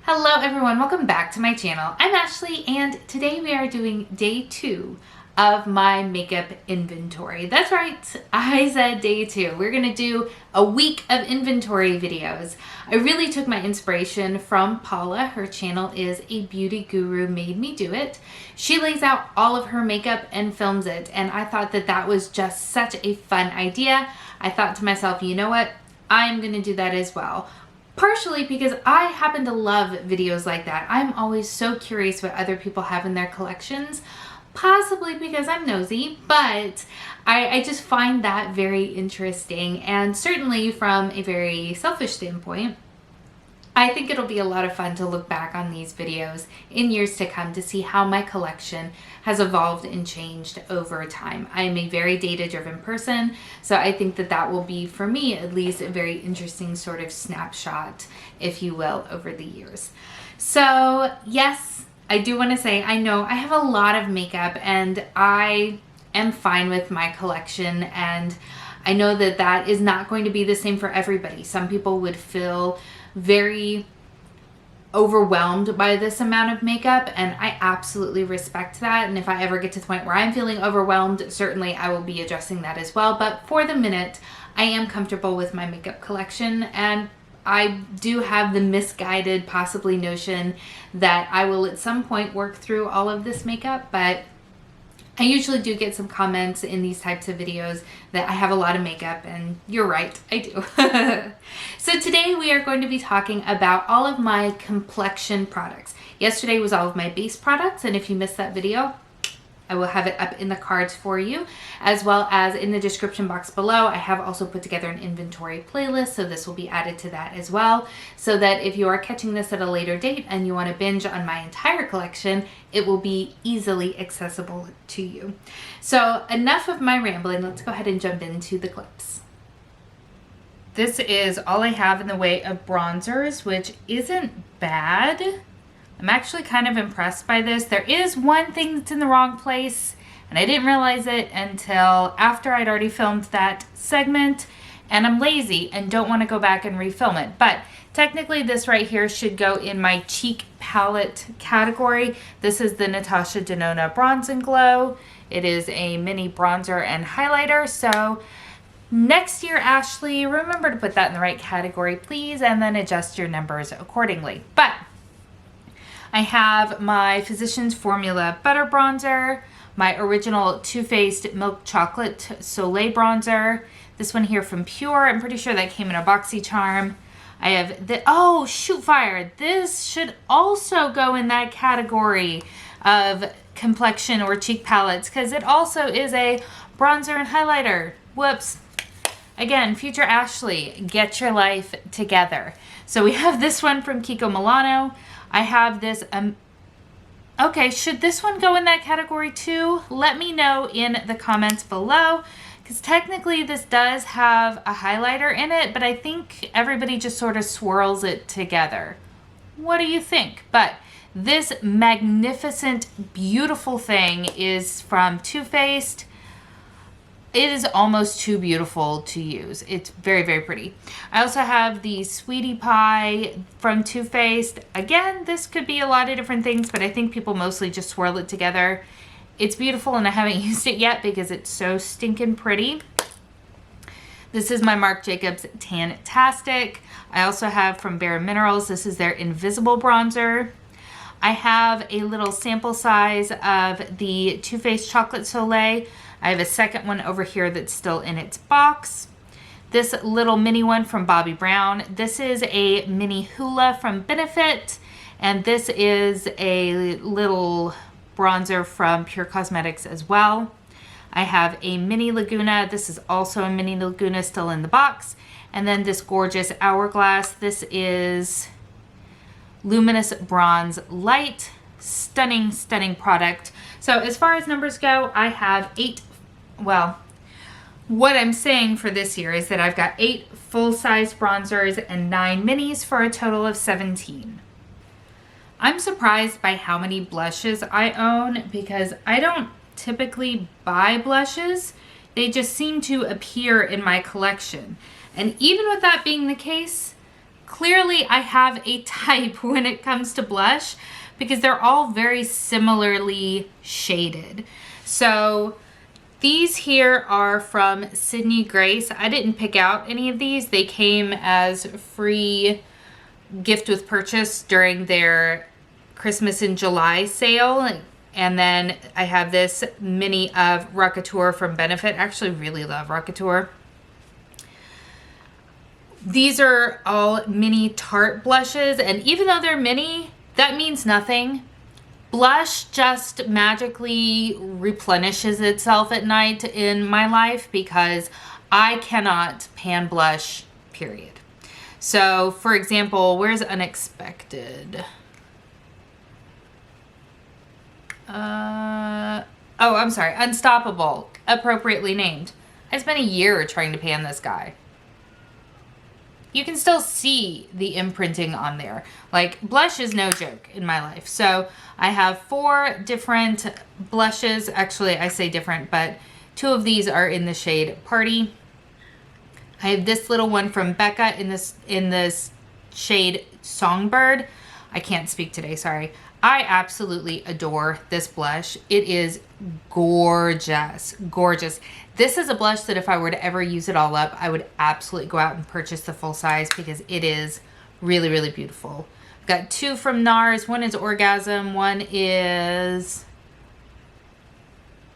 Hello everyone, welcome back to my channel. I'm Ashley and today we are doing day 2 of my makeup inventory. That's right, I said day 2. We're gonna do a week of inventory videos. I really took my inspiration from Paula. Her channel is A Beauty Guru Made Me Do It. She lays out all of her makeup and films it, and I thought that that was just such a fun idea. I thought to myself, you know what? I'm gonna do that as well. Partially because I happen to love videos like that. I'm always so curious what other people have in their collections, possibly because I'm nosy, but I just find that very interesting. And certainly from a very selfish standpoint, I think it'll be a lot of fun to look back on these videos in years to come to see how my collection has evolved and changed over time. I am a very data-driven person, so I think that that will be, for me at least, a very interesting sort of snapshot, if you will, over the years. So yes, I do want to say, I know I have a lot of makeup and I am fine with my collection, and I know that that is not going to be the same for everybody. Some people would feel very overwhelmed by this amount of makeup, and I absolutely respect that. And if I ever get to the point where I'm feeling overwhelmed, certainly I will be addressing that as well. But for the minute, I am comfortable with my makeup collection, and I do have the misguided possibly notion that I will at some point work through all of this makeup, but I usually do get some comments in these types of videos that I have a lot of makeup, and you're right, I do. So today we are going to be talking about all of my complexion products. Yesterday was all of my base products, and if you missed that video, I will have it up in the cards for you, as well as in the description box below. I have also put together an inventory playlist, so this will be added to that as well, so that if you are catching this at a later date and you want to binge on my entire collection, it will be easily accessible to you. So enough of my rambling, let's go ahead and jump into the clips. This is all I have in the way of bronzers, which isn't bad. I'm actually kind of impressed by this. There is one thing that's in the wrong place, and I didn't realize it until after I'd already filmed that segment, and I'm lazy and don't want to go back and refilm it. But technically this right here should go in my cheek palette category. This is the Natasha Denona Bronze and Glow. It is a mini bronzer and highlighter. So next year, Ashley, remember to put that in the right category, please, and then adjust your numbers accordingly. But I have my Physicians Formula Butter Bronzer, my original Too Faced Milk Chocolate Soleil Bronzer, this one here from Pure. I'm pretty sure that came in a BoxyCharm. I have the, oh, shoot fire. This should also go in that category of complexion or cheek palettes because it also is a bronzer and highlighter. Whoops. Again, future Ashley, get your life together. So we have this one from Kiko Milano. I have this, okay, should this one go in that category too? Let me know in the comments below, because technically this does have a highlighter in it, but I think everybody just sort of swirls it together. What do you think? But this magnificent, beautiful thing is from Too Faced. It is almost too beautiful to use. It's very, very pretty. I also have the Sweetie Pie from Too Faced. Again, this could be a lot of different things, but I think people mostly just swirl it together. It's beautiful, and I haven't used it yet because it's so stinking pretty. This is my Marc Jacobs Tan-tastic. I also have from Bare Minerals. This is their Invisible Bronzer. I have a little sample size of the Too Faced Chocolate Soleil. I have a second one over here that's still in its box. This little mini one from Bobbi Brown. This is a mini Hula from Benefit. And this is a little bronzer from Pure Cosmetics as well. I have a mini Laguna. This is also a mini Laguna still in the box. And then this gorgeous Hourglass. This is Luminous Bronze Light. Stunning, stunning product. So as far as numbers go, I have 8, well, what I'm saying for this year is that I've got 8 full-size bronzers and 9 minis for a total of 17. I'm surprised by how many blushes I own because I don't typically buy blushes. They just seem to appear in my collection. And even with that being the case, clearly I have a type when it comes to blush because they're all very similarly shaded. So these here are from Sydney Grace. I didn't pick out any of these. They came as free gift with purchase during their Christmas in July sale. And then I have this mini of Rockateur from Benefit. I actually really love Rockateur. These are all mini Tarte blushes, and even though they're mini, that means nothing. Blush just magically replenishes itself at night in my life because I cannot pan blush, period. So, for example, where's Unexpected? Oh, I'm sorry, Unstoppable, appropriately named. I spent a year trying to pan this guy. You can still see the imprinting on there. Like, blush is no joke in my life. So I have 4 different blushes. Actually, I say different, but 2 of these are in the shade Party. I have this little one from Becca in this shade Songbird. I can't speak today, sorry. I absolutely adore this blush. It is gorgeous, gorgeous. This is a blush that if I were to ever use it all up, I would absolutely go out and purchase the full size because it is really, really beautiful. I've got 2 from NARS. One is Orgasm, one is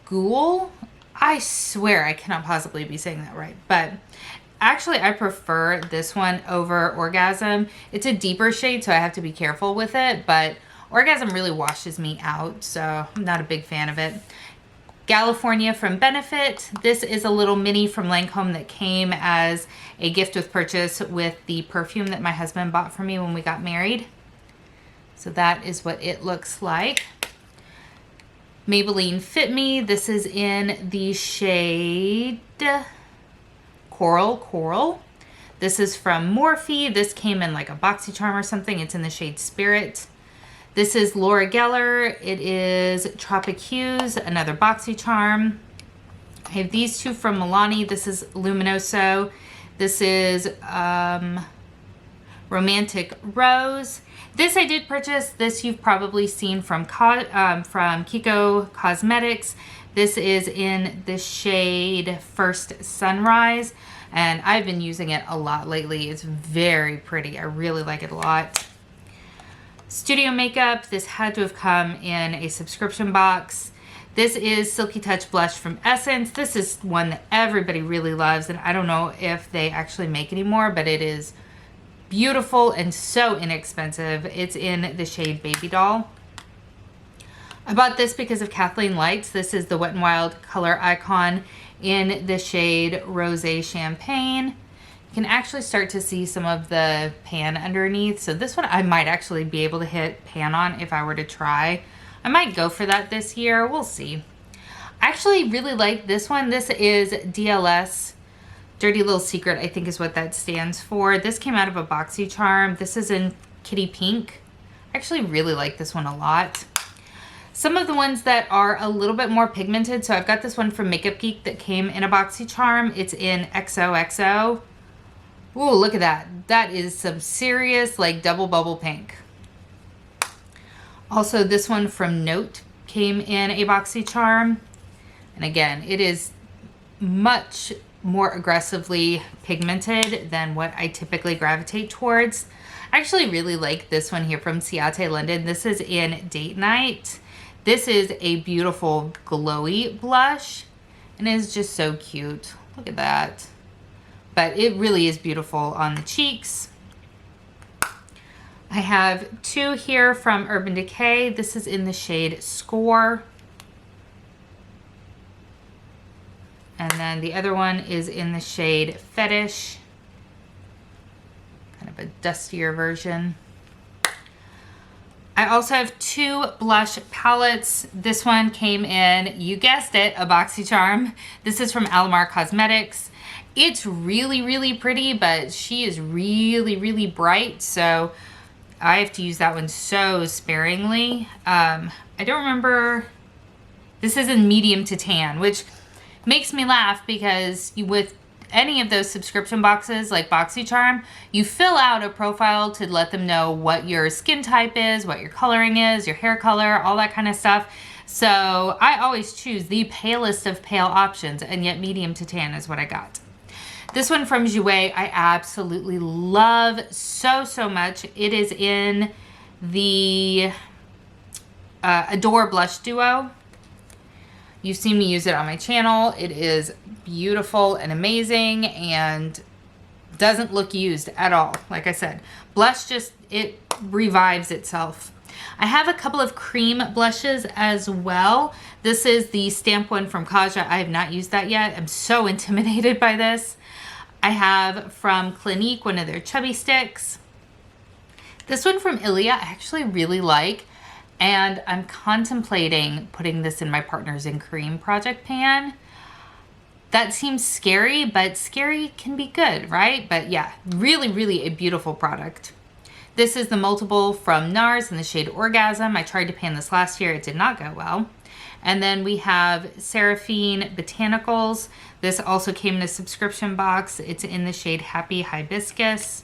Ghoul. I swear I cannot possibly be saying that right, but actually I prefer this one over Orgasm. It's a deeper shade, so I have to be careful with it, but Orgasm really washes me out, so I'm not a big fan of it. California from Benefit. This is a little mini from Lancome that came as a gift with purchase with the perfume that my husband bought for me when we got married. So that is what it looks like. Maybelline Fit Me. This is in the shade Coral. This is from Morphe. This came in like a BoxyCharm or something. It's in the shade Spirit. This is Laura Geller. It is Tropic Hues, another BoxyCharm. I have these 2 from Milani. This is Luminoso. This is Romantic Rose. This I did purchase. This you've probably seen from Kiko Cosmetics. This is in the shade First Sunrise, and I've been using it a lot lately. It's very pretty. I really like it a lot. Studio Makeup. This had to have come in a subscription box. This is Silky Touch Blush from Essence. This is one that everybody really loves, and I don't know if they actually make anymore, but it is beautiful and so inexpensive. It's in the shade Baby Doll. I bought this because of Kathleen Lights. This is the Wet n Wild Color Icon in the shade Rosé Champagne. You can actually start to see some of the pan underneath. So this one I might actually be able to hit pan on if I were to try. I might go for that this year. We'll see. I actually really like this one. This is DLS. Dirty Little Secret, I think is what that stands for. This came out of a BoxyCharm. This is in Kitty Pink. I actually really like this one a lot. Some of the ones that are a little bit more pigmented. So I've got this one from Makeup Geek that came in a BoxyCharm. It's in XOXO. Ooh, look at that. That is some serious, like, double bubble pink. Also, this one from Note came in a BoxyCharm. And again, it is much more aggressively pigmented than what I typically gravitate towards. I actually really like this one here from Ciate London. This is in Date Night. This is a beautiful glowy blush, and it is just so cute. Look at that. But it really is beautiful on the cheeks. I have 2 here from Urban Decay. This is in the shade Score. And then the other one is in the shade Fetish. Kind of a dustier version. I also have 2 blush palettes. This one came in, you guessed it, a BoxyCharm. This is from Alamar Cosmetics. It's really, really pretty, but she is really, really bright. So I have to use that one so sparingly. I don't remember. This is in medium to tan, which makes me laugh because with any of those subscription boxes like BoxyCharm, you fill out a profile to let them know what your skin type is, what your coloring is, your hair color, all that kind of stuff. So I always choose the palest of pale options, and yet medium to tan is what I got. This one from Jouer, I absolutely love so, so much. It is in the Adore Blush Duo. You've seen me use it on my channel. It is beautiful and amazing and doesn't look used at all. Like I said, blush just, it revives itself. I have a couple of cream blushes as well. This is the stamp one from Kaja. I have not used that yet. I'm so intimidated by this. I have from Clinique one of their chubby sticks. This one from Ilia I actually really like, and I'm contemplating putting this in my Partners in Cream project pan. That seems scary, but scary can be good, right? But yeah, really, really a beautiful product. This is the multiple from NARS in the shade Orgasm. I tried to pan this last year. It did not go well. And then we have Seraphine Botanicals. This also came in a subscription box. It's in the shade Happy Hibiscus.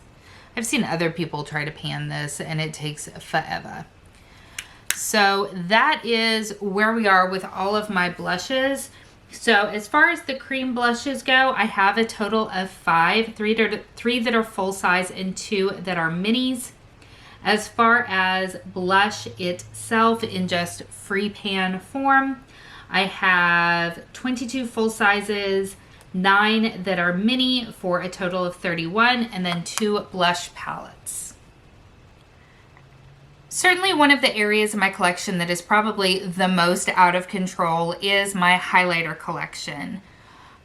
I've seen other people try to pan this and it takes forever. So that is where we are with all of my blushes. So as far as the cream blushes go, I have a total of 5, 3 that are full size and 2 that are minis. As far as blush itself in just free pan form, I have 22 full sizes, 9 that are mini for a total of 31, and then 2 blush palettes. Certainly one of the areas in my collection that is probably the most out of control is my highlighter collection.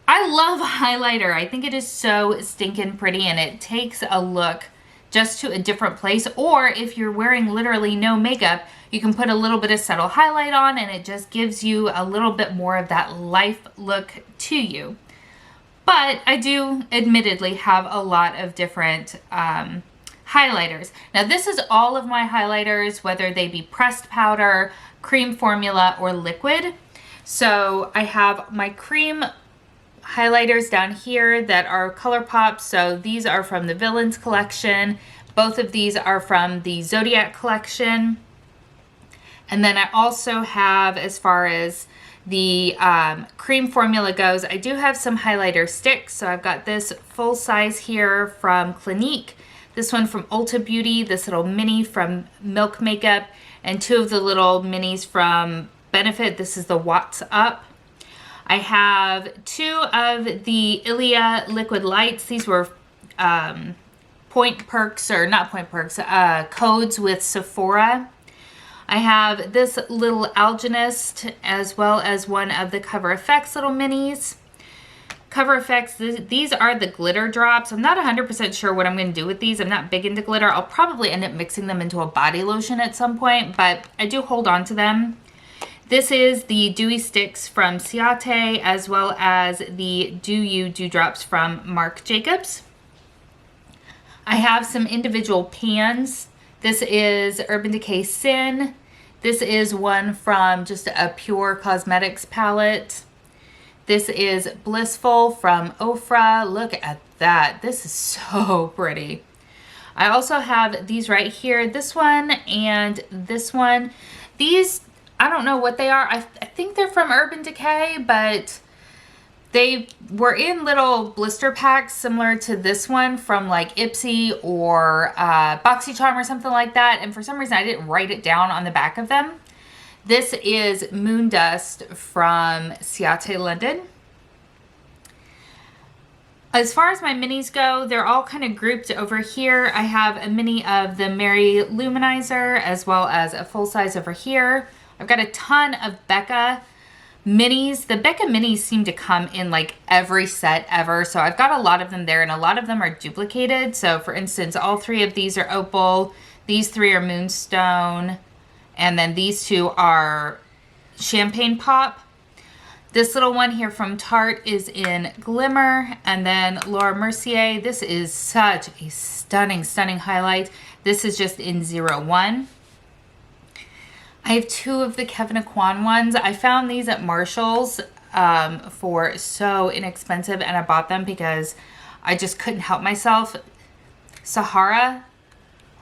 I love highlighter. I think it is so stinking pretty and it takes a look just to a different place. Or if you're wearing literally no makeup, you can put a little bit of subtle highlight on and it just gives you a little bit more of that life look to you. But I do admittedly have a lot of different highlighters. Now this is all of my highlighters, whether they be pressed powder, cream formula, or liquid. So I have my cream highlighters down here that are ColourPop. So these are from the Villains collection. Both of these are from the Zodiac collection. And then I also have, as far as the cream formula goes, I do have some highlighter sticks. So I've got this full size here from Clinique, this one from Ulta Beauty, this little mini from Milk Makeup, and 2 of the little minis from Benefit. This is the Watts Up. I have 2 of the Ilia Liquid Lights. These were codes with Sephora. I have this little Alginist as well as one of the Cover FX little minis. Cover FX, these are the glitter drops. I'm not 100% sure what I'm going to do with these. I'm not big into glitter. I'll probably end up mixing them into a body lotion at some point, but I do hold on to them. This is the Dewy Sticks from Ciate, as well as the Do You Dewdrops from Marc Jacobs. I have some individual pans. This is Urban Decay Sin. This is one from just a Pure Cosmetics palette. This is Blissful from Ofra. Look at that. This is so pretty. I also have these right here. This one and this one. These, I don't know what they are. I think they're from Urban Decay, but they were in little blister packs similar to this one from like Ipsy or BoxyCharm or something like that. And for some reason, I didn't write it down on the back of them. This is Moon Dust from Ciate London. As far as my minis go, they're all kind of grouped over here. I have a mini of the Mary Luminizer as well as a full size over here. I've got a ton of Becca minis. The Becca minis seem to come in like every set ever. So I've got a lot of them there and a lot of them are duplicated. So for instance, all 3 of these are Opal. These 3 are Moonstone. And then these 2 are Champagne Pop. This little one here from Tarte is in Glimmer. And then Laura Mercier, this is such a stunning, stunning highlight. This is just in 01. I have 2 of the Kevyn Aucoin ones. I found these at Marshall's. for so inexpensive, and I bought them because I just couldn't help myself. Sahara,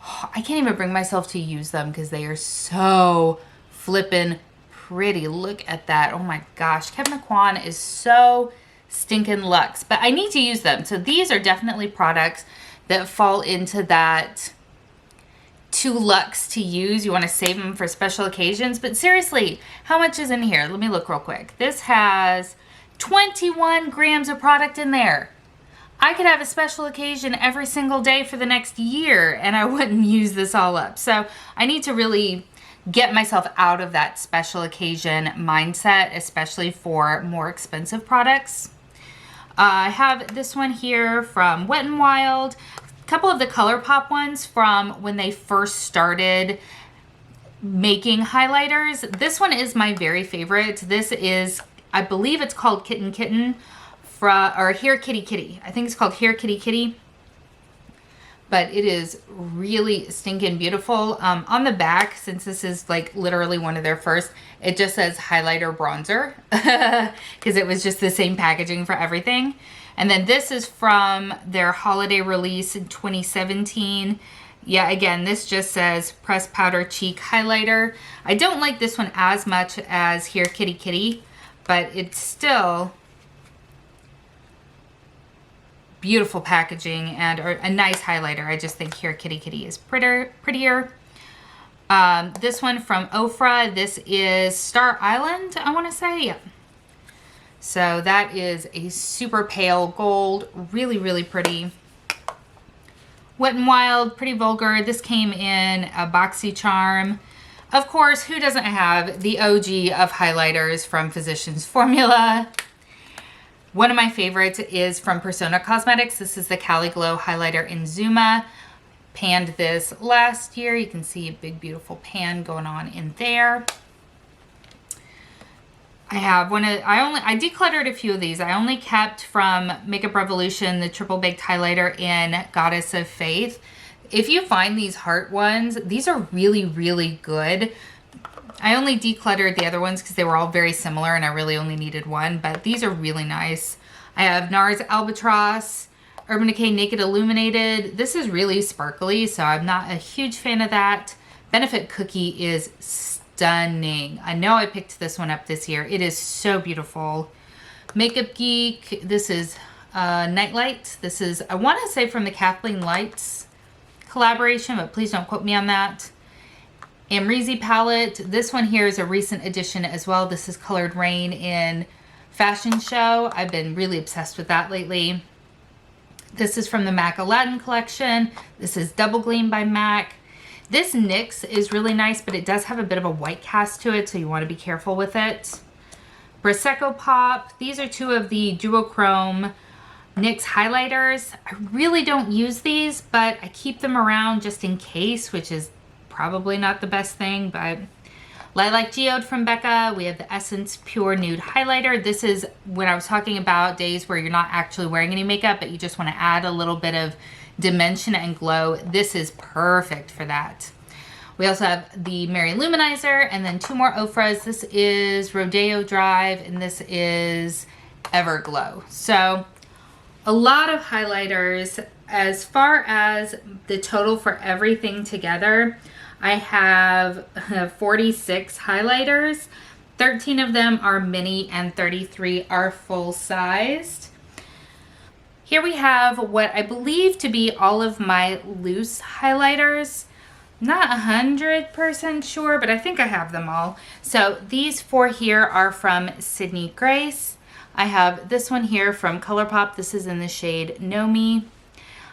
I can't even bring myself to use them because they are so flippin' pretty. Look at that. Oh my gosh. Kevyn Aucoin is so stinking luxe, but I need to use them. So these are definitely products that fall into that too luxe to use. You want to save them for special occasions. But seriously, how much is in here? Let me look real quick. This has 21 grams of product in there. I could have a special occasion every single day for the next year and I wouldn't use this all up. So I need to really get myself out of that special occasion mindset, especially for more expensive products. I have this one here from Wet n Wild. A couple of the ColourPop ones from when they first started making highlighters. This one is my very favorite. This is, I believe it's called Kitten Kitten. Or Here Kitty Kitty. I think it's called Here Kitty Kitty. But it is really stinking beautiful. On the back, since this is like literally one of their first, it just says highlighter bronzer. Because it was just the same packaging for everything. And then this is from their holiday release in 2017. Yeah, again, this just says pressed powder cheek highlighter. I don't like this one as much as Here Kitty Kitty. But it's still beautiful packaging and a nice highlighter. I just think Here Kitty Kitty is prettier. This one from Ofra. This is Star Island, I want to say. Yeah. So that is a super pale gold. Really, really pretty. Wet n Wild, Pretty Vulgar. This came in a BoxyCharm. Of course, who doesn't have the OG of highlighters from Physicians Formula? One of my favorites is from Persona Cosmetics. This is the Cali Glow Highlighter in Zuma. Panned this last year. You can see a big, beautiful pan going on in there. I have I decluttered a few of these. I only kept from Makeup Revolution the Triple Baked Highlighter in Goddess of Faith. If you find these heart ones, these are really, really good. I only decluttered the other ones because they were all very similar and I really only needed one, but these are really nice. I have NARS Albatross, Urban Decay Naked Illuminated. This is really sparkly, so I'm not a huge fan of that. Benefit Cookie is stunning. I know I picked this one up this year. It is so beautiful. Makeup Geek, this is Nightlight. This is, I want to say from the Kathleen Lights collaboration, but please don't quote me on that. Amrezy palette. This one here is a recent addition as well. This is Colored Rain in Fashion Show. I've been really obsessed with that lately. This is from the MAC Aladdin collection. This is Double Gleam by MAC. This NYX is really nice, but it does have a bit of a white cast to it, so you want to be careful with it. Prosecco Pop. These are two of the duochrome NYX highlighters. I really don't use these, but I keep them around just in case, which is probably not the best thing, but Lilac Geode from Becca. We have the Essence Pure Nude Highlighter. This is when I was talking about days where you're not actually wearing any makeup, but you just want to add a little bit of dimension and glow. This is perfect for that. We also have the Mary Luminizer and then two more Ofras. This is Rodeo Drive and this is Everglow. So a lot of highlighters. As far as the total for everything together, I have 46 highlighters. 13 of them are mini and 33 are full-sized. Here we have what I believe to be all of my loose highlighters. Not 100% sure, but I think I have them all. So these four here are from Sydney Grace. I have this one here from ColourPop. This is in the shade Know Me.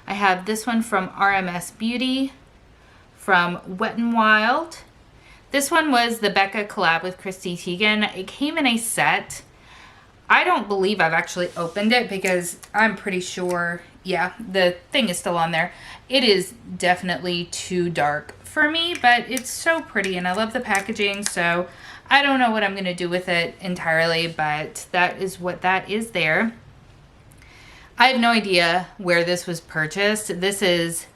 I have this one from RMS Beauty, from Wet n Wild. This one was the Becca collab with Christy Teigen. It came in a set. I don't believe I've actually opened it because I'm pretty sure, yeah, the thing is still on there. It is definitely too dark for me, but it's so pretty and I love the packaging, so I don't know what I'm going to do with it entirely, but that is what that is there. I have no idea where this was purchased. This is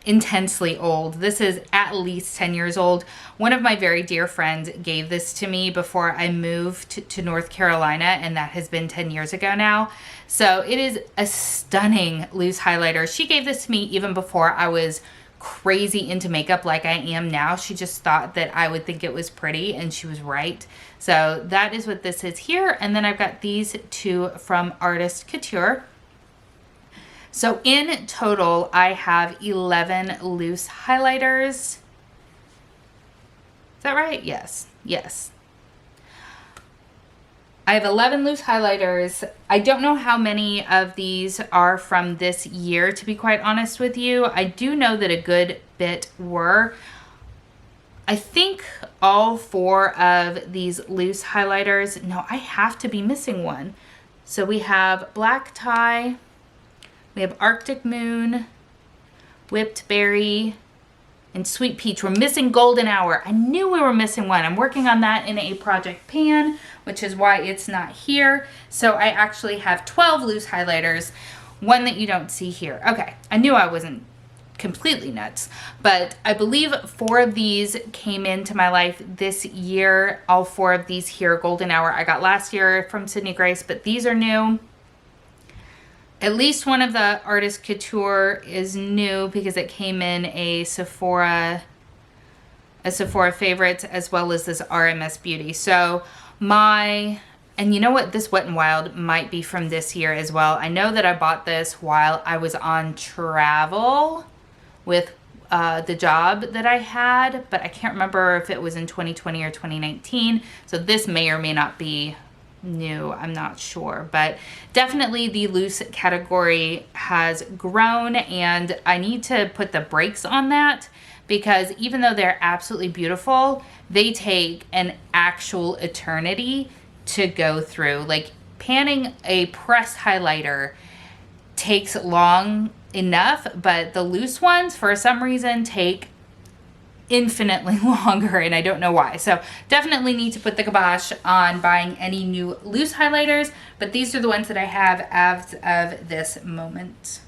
intensely old. This is at least 10 years old. One of my very dear friends gave this to me before I moved to North Carolina, and that has been 10 years ago now. So it is a stunning loose highlighter. She gave this to me even before I was crazy into makeup like I am now. She just thought that I would think it was pretty, and she was right. So that is what this is here. And then I've got these two from Artist Couture. So in total, I have 11 loose highlighters. Is that right? Yes. Yes. I have 11 loose highlighters. I don't know how many of these are from this year, to be quite honest with you. I do know that a good bit were. I think all 4 of these loose highlighters, no, I have to be missing one. So we have Black Tie, we have Arctic Moon, Whipped Berry, and Sweet Peach. We're missing Golden Hour. I knew we were missing one. I'm working on that in a project pan, which is why it's not here. So I actually have 12 loose highlighters, one that you don't see here. Okay, I knew I wasn't completely nuts, but I believe 4 of these came into my life this year. All 4 of these here, Golden Hour, I got last year from Sydney Grace, but these are new. At least one of the Artist Couture is new because it came in a Sephora Favorites, as well as this RMS Beauty. So and you know what? This Wet n Wild might be from this year as well. I know that I bought this while I was on travel with the job that I had, but I can't remember if it was in 2020 or 2019. So this may or may not be new, I'm not sure, but definitely the loose category has grown, and I need to put the brakes on that because even though they're absolutely beautiful, they take an actual eternity to go through. Like panning a pressed highlighter takes long enough, but the loose ones for some reason take infinitely longer, and I don't know why. So definitely need to put the kibosh on buying any new loose highlighters, but these are the ones that I have as of this moment.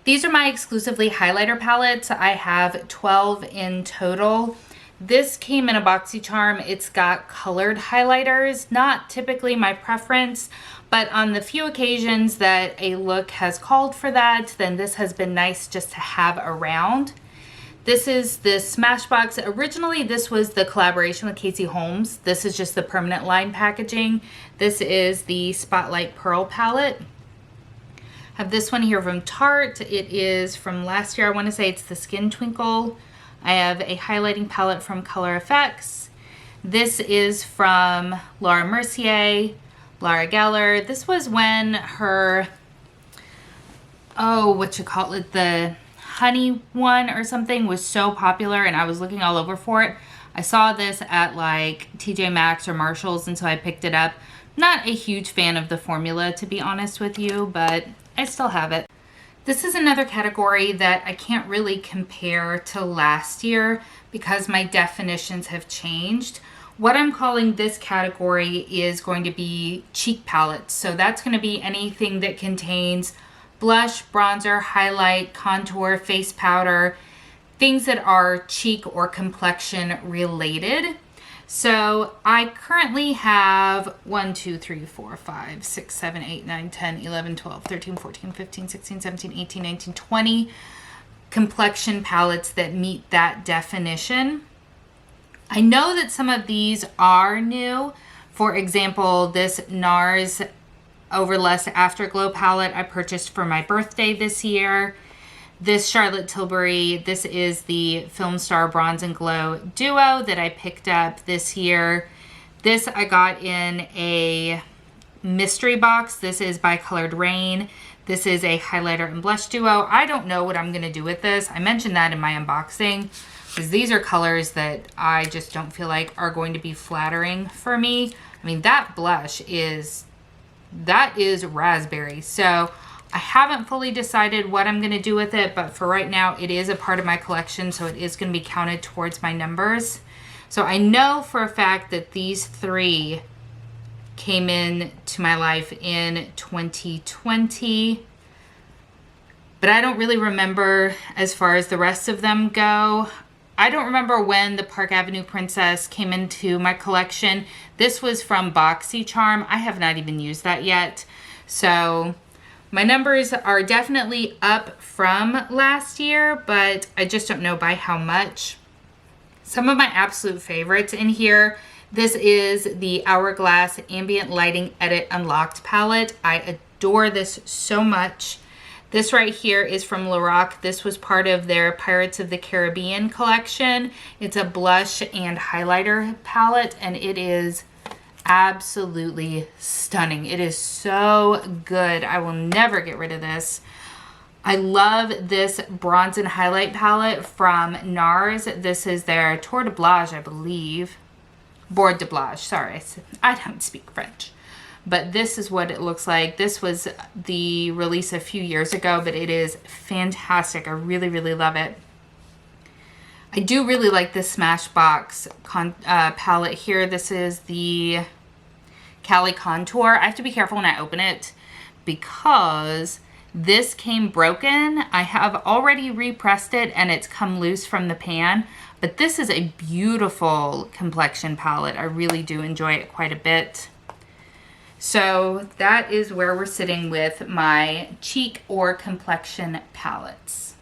These are my exclusively highlighter palettes. I have 12 in total. This came in a BoxyCharm. It's got colored highlighters, not typically my preference, but on the few occasions that a look has called for that, then this has been nice just to have around. This is the Smashbox. Originally, this was the collaboration with Casey Holmes. This is just the permanent line packaging. This is the Spotlight Pearl palette. I have this one here from Tarte. It is from last year. I want to say it's the Skin Twinkle. I have a highlighting palette from Color Effects. This is from Laura Mercier, Lara Geller. This was when her, the honey one or something was so popular, and I was looking all over for it. I saw this at like TJ Maxx or Marshall's, and so I picked it up. Not a huge fan of the formula, to be honest with you, but I still have it. This is another category that I can't really compare to last year because my definitions have changed. What I'm calling this category is going to be cheek palettes. So that's going to be anything that contains blush, bronzer, highlight, contour, face powder, things that are cheek or complexion related. So I currently have 1, 2, 3, 4, 5, 6, 7, 8, 9, 10, 11, 12, 13, 14, 15, 16, 17, 18, 19, 20 complexion palettes that meet that definition. I know that some of these are new. For example, this NARS Overlust Afterglow palette I purchased for my birthday this year. This Charlotte Tilbury, this is the Film Star Bronze and Glow Duo that I picked up this year. This I got in a mystery box. This is by Colored Rain. This is a highlighter and blush duo. I don't know what I'm going to do with this. I mentioned that in my unboxing because these are colors that I just don't feel like are going to be flattering for me. I mean, that blush is raspberry. So I haven't fully decided what I'm going to do with it, but for right now, it is a part of my collection, so it is going to be counted towards my numbers. So I know for a fact that these 3 came in to my life in 2020. but I don't really remember as far as the rest of them go. I don't remember when the Park Avenue Princess came into my collection. This was from BoxyCharm. I have not even used that yet. So my numbers are definitely up from last year, but I just don't know by how much. Some of my absolute favorites in here, this is the Hourglass Ambient Lighting Edit Unlocked palette. I adore this so much. This right here is from Lorac. This was part of their Pirates of the Caribbean collection. It's a blush and highlighter palette, and it is absolutely stunning. It is so good. I will never get rid of this. I love this bronze and highlight palette from NARS. This is their Tour de Blage, I believe. Bord de Blage, sorry. I don't speak French. But this is what it looks like. This was the release a few years ago, but it is fantastic. I really, really love it. I do really like this Smashbox palette here. This is the Cali Contour. I have to be careful when I open it because this came broken. I have already repressed it and it's come loose from the pan. But this is a beautiful complexion palette. I really do enjoy it quite a bit. So that is where we're sitting with my cheek or complexion palettes.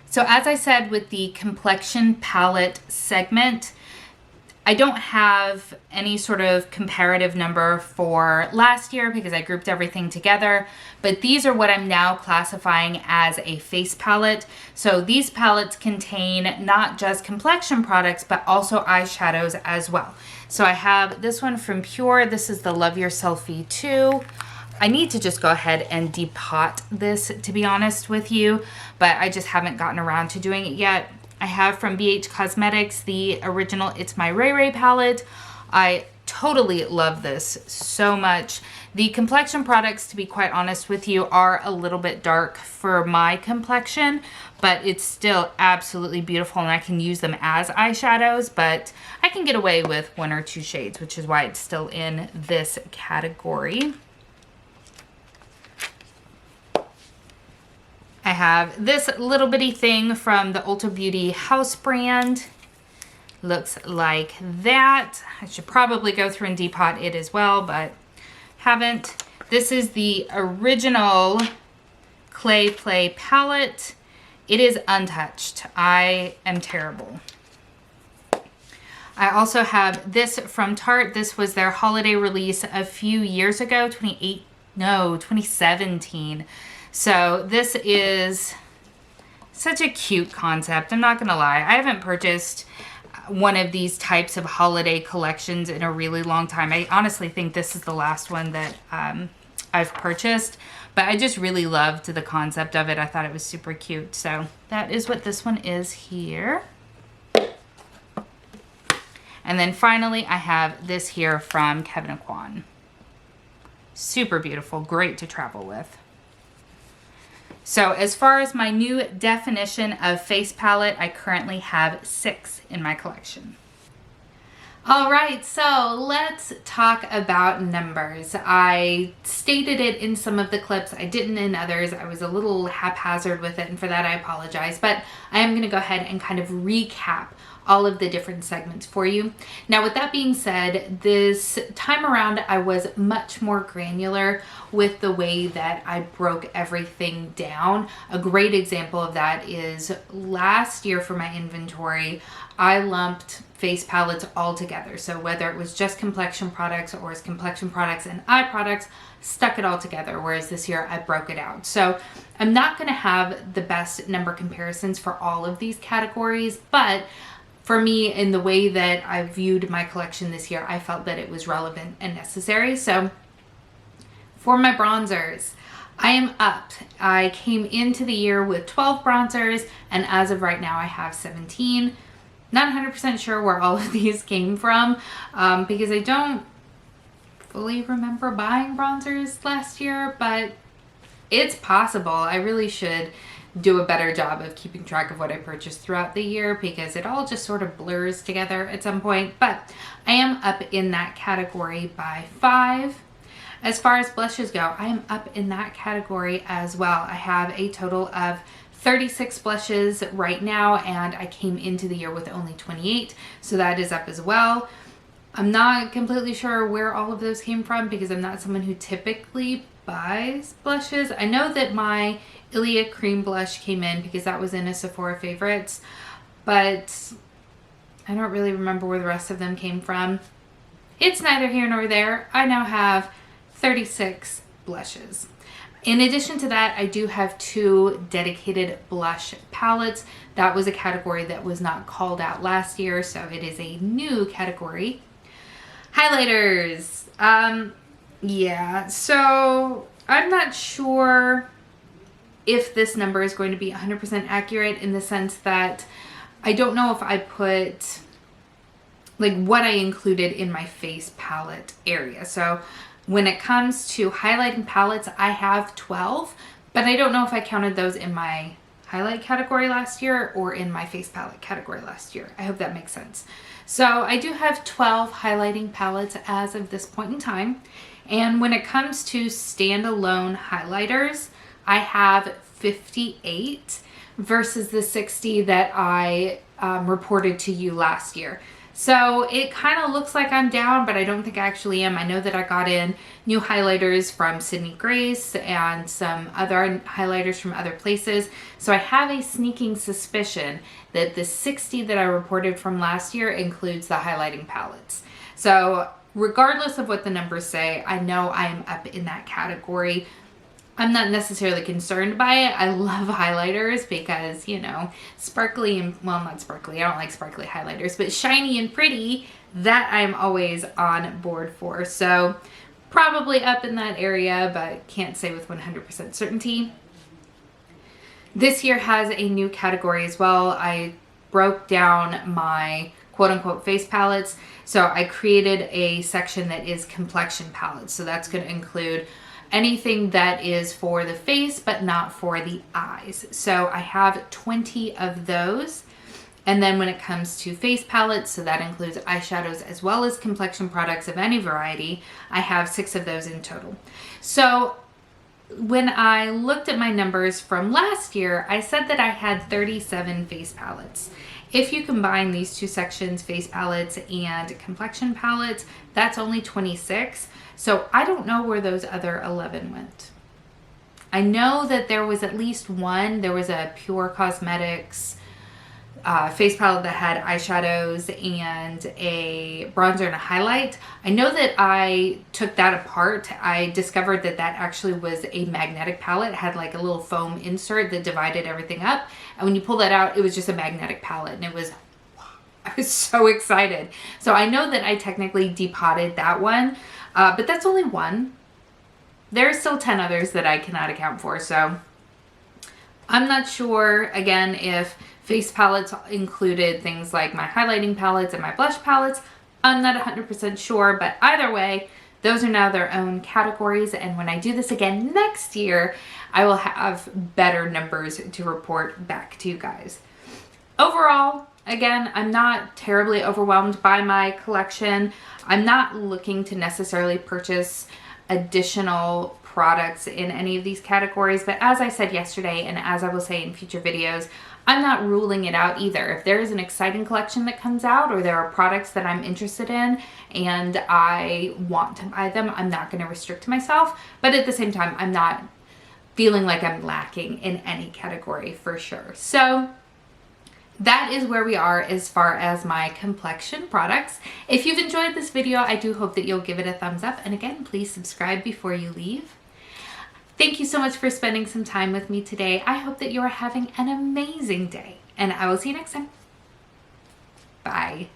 So as I said with the complexion palette segment, I don't have any sort of comparative number for last year because I grouped everything together, but these are what I'm now classifying as a face palette. So these palettes contain not just complexion products, but also eyeshadows as well. So I have this one from Pure. This is the Love Your Selfie 2. I need to just go ahead and depot this, to be honest with you, but I just haven't gotten around to doing it yet. I have from BH Cosmetics the original It's My Ray Ray palette. I totally love this so much. The complexion products, to be quite honest with you, are a little bit dark for my complexion, but it's still absolutely beautiful and I can use them as eyeshadows, but I can get away with 1 or 2 shades, which is why it's still in this category. I have this little bitty thing from the Ulta Beauty house brand. Looks like that. I should probably go through and depot it as well, but haven't. This is the original Clay Play palette. It is untouched. I am terrible. I also have this from Tarte. This was their holiday release a few years ago, 2017. So this is such a cute concept. I'm not gonna lie. I haven't purchased one of these types of holiday collections in a really long time. I honestly think this is the last one that I've purchased, but I just really loved the concept of it. I thought it was super cute. So that is what this one is here. And then finally, I have this here from Kevyn Aucoin. Super beautiful, great to travel with. So as far as my new definition of face palette, I currently have 6 in my collection. All right, so let's talk about numbers. I stated it in some of the clips, I didn't in others. I was a little haphazard with it, and for that I apologize, but I am gonna go ahead and kind of recap all of the different segments for you. Now, with that being said, this time around I was much more granular with the way that I broke everything down. A great example of that is last year for my inventory, I lumped face palettes all together. So whether it was just complexion products or it's complexion products and eye products, stuck it all together, whereas this year I broke it out. So I'm not gonna have the best number comparisons for all of these categories, but for me, in the way that I viewed my collection this year, I felt that it was relevant and necessary. So for my bronzers, I am up. I came into the year with 12 bronzers, and as of right now, I have 17. Not 100% sure where all of these came from because I don't fully remember buying bronzers last year, but it's possible. I really should do a better job of keeping track of what I purchased throughout the year because it all just sort of blurs together at some point, but I am up in that category by 5. As far as blushes go, I am up in that category as well. I have a total of 36 blushes right now, and I came into the year with only 28, so that is up as well. I'm not completely sure where all of those came from because I'm not someone who typically buys blushes. I know that my Ilia cream blush came in because that was in a Sephora favorites, but I don't really remember where the rest of them came from. It's neither here nor there. I now have 36 blushes. In addition to that, I do have 2 dedicated blush palettes. That was a category that was not called out last year, so it is a new category. Highlighters. Yeah, so I'm not sure if this number is going to be 100% accurate in the sense that I don't know if I put like what I included in my face palette area. So when it comes to highlighting palettes, I have 12, but I don't know if I counted those in my highlight category last year or in my face palette category last year. I hope that makes sense. So I do have 12 highlighting palettes as of this point in time. And when it comes to standalone highlighters, I have 58 versus the 60 that I reported to you last year. So it kind of looks like I'm down, but I don't think I actually am. I know that I got in new highlighters from Sydney Grace and some other highlighters from other places. So I have a sneaking suspicion that the 60 that I reported from last year includes the highlighting palettes. So regardless of what the numbers say, I know I'm up in that category. I'm not necessarily concerned by it. I love highlighters because, you know, sparkly and, well, not sparkly. I don't like sparkly highlighters, but shiny and pretty, that I'm always on board for. So probably up in that area, but can't say with 100% certainty. This year has a new category as well. I broke down my quote unquote face palettes. So I created a section that is complexion palettes. So that's going to include anything that is for the face, but not for the eyes. So I have 20 of those. And then when it comes to face palettes, so that includes eyeshadows as well as complexion products of any variety, I have 6 of those in total. So when I looked at my numbers from last year, I said that I had 37 face palettes. If you combine these 2 sections, face palettes and complexion palettes, that's only 26. So I don't know where those other 11 went. I know that there was at least one. There was a Pure Cosmetics face palette that had eyeshadows and a bronzer and a highlight. I know that I took that apart. I discovered that that actually was a magnetic palette. It had like a little foam insert that divided everything up. And when you pull that out, it was just a magnetic palette. And it was, I was so excited. So I know that I technically depotted that one, but that's only one. There are still 10 others that I cannot account for. So I'm not sure, again, if face palettes included things like my highlighting palettes and my blush palettes. I'm not 100% sure, but either way, those are now their own categories. And when I do this again next year, I will have better numbers to report back to you guys. Overall, again, I'm not terribly overwhelmed by my collection. I'm not looking to necessarily purchase additional products in any of these categories, but as I said yesterday, and as I will say in future videos, I'm not ruling it out either. If there is an exciting collection that comes out or there are products that I'm interested in and I want to buy them, I'm not going to restrict myself, but at the same time, I'm not feeling like I'm lacking in any category for sure. So that is where we are as far as my complexion products. If you've enjoyed this video, I do hope that you'll give it a thumbs up. And again, please subscribe before you leave. Thank you so much for spending some time with me today. I hope that you are having an amazing day, and I will see you next time. Bye.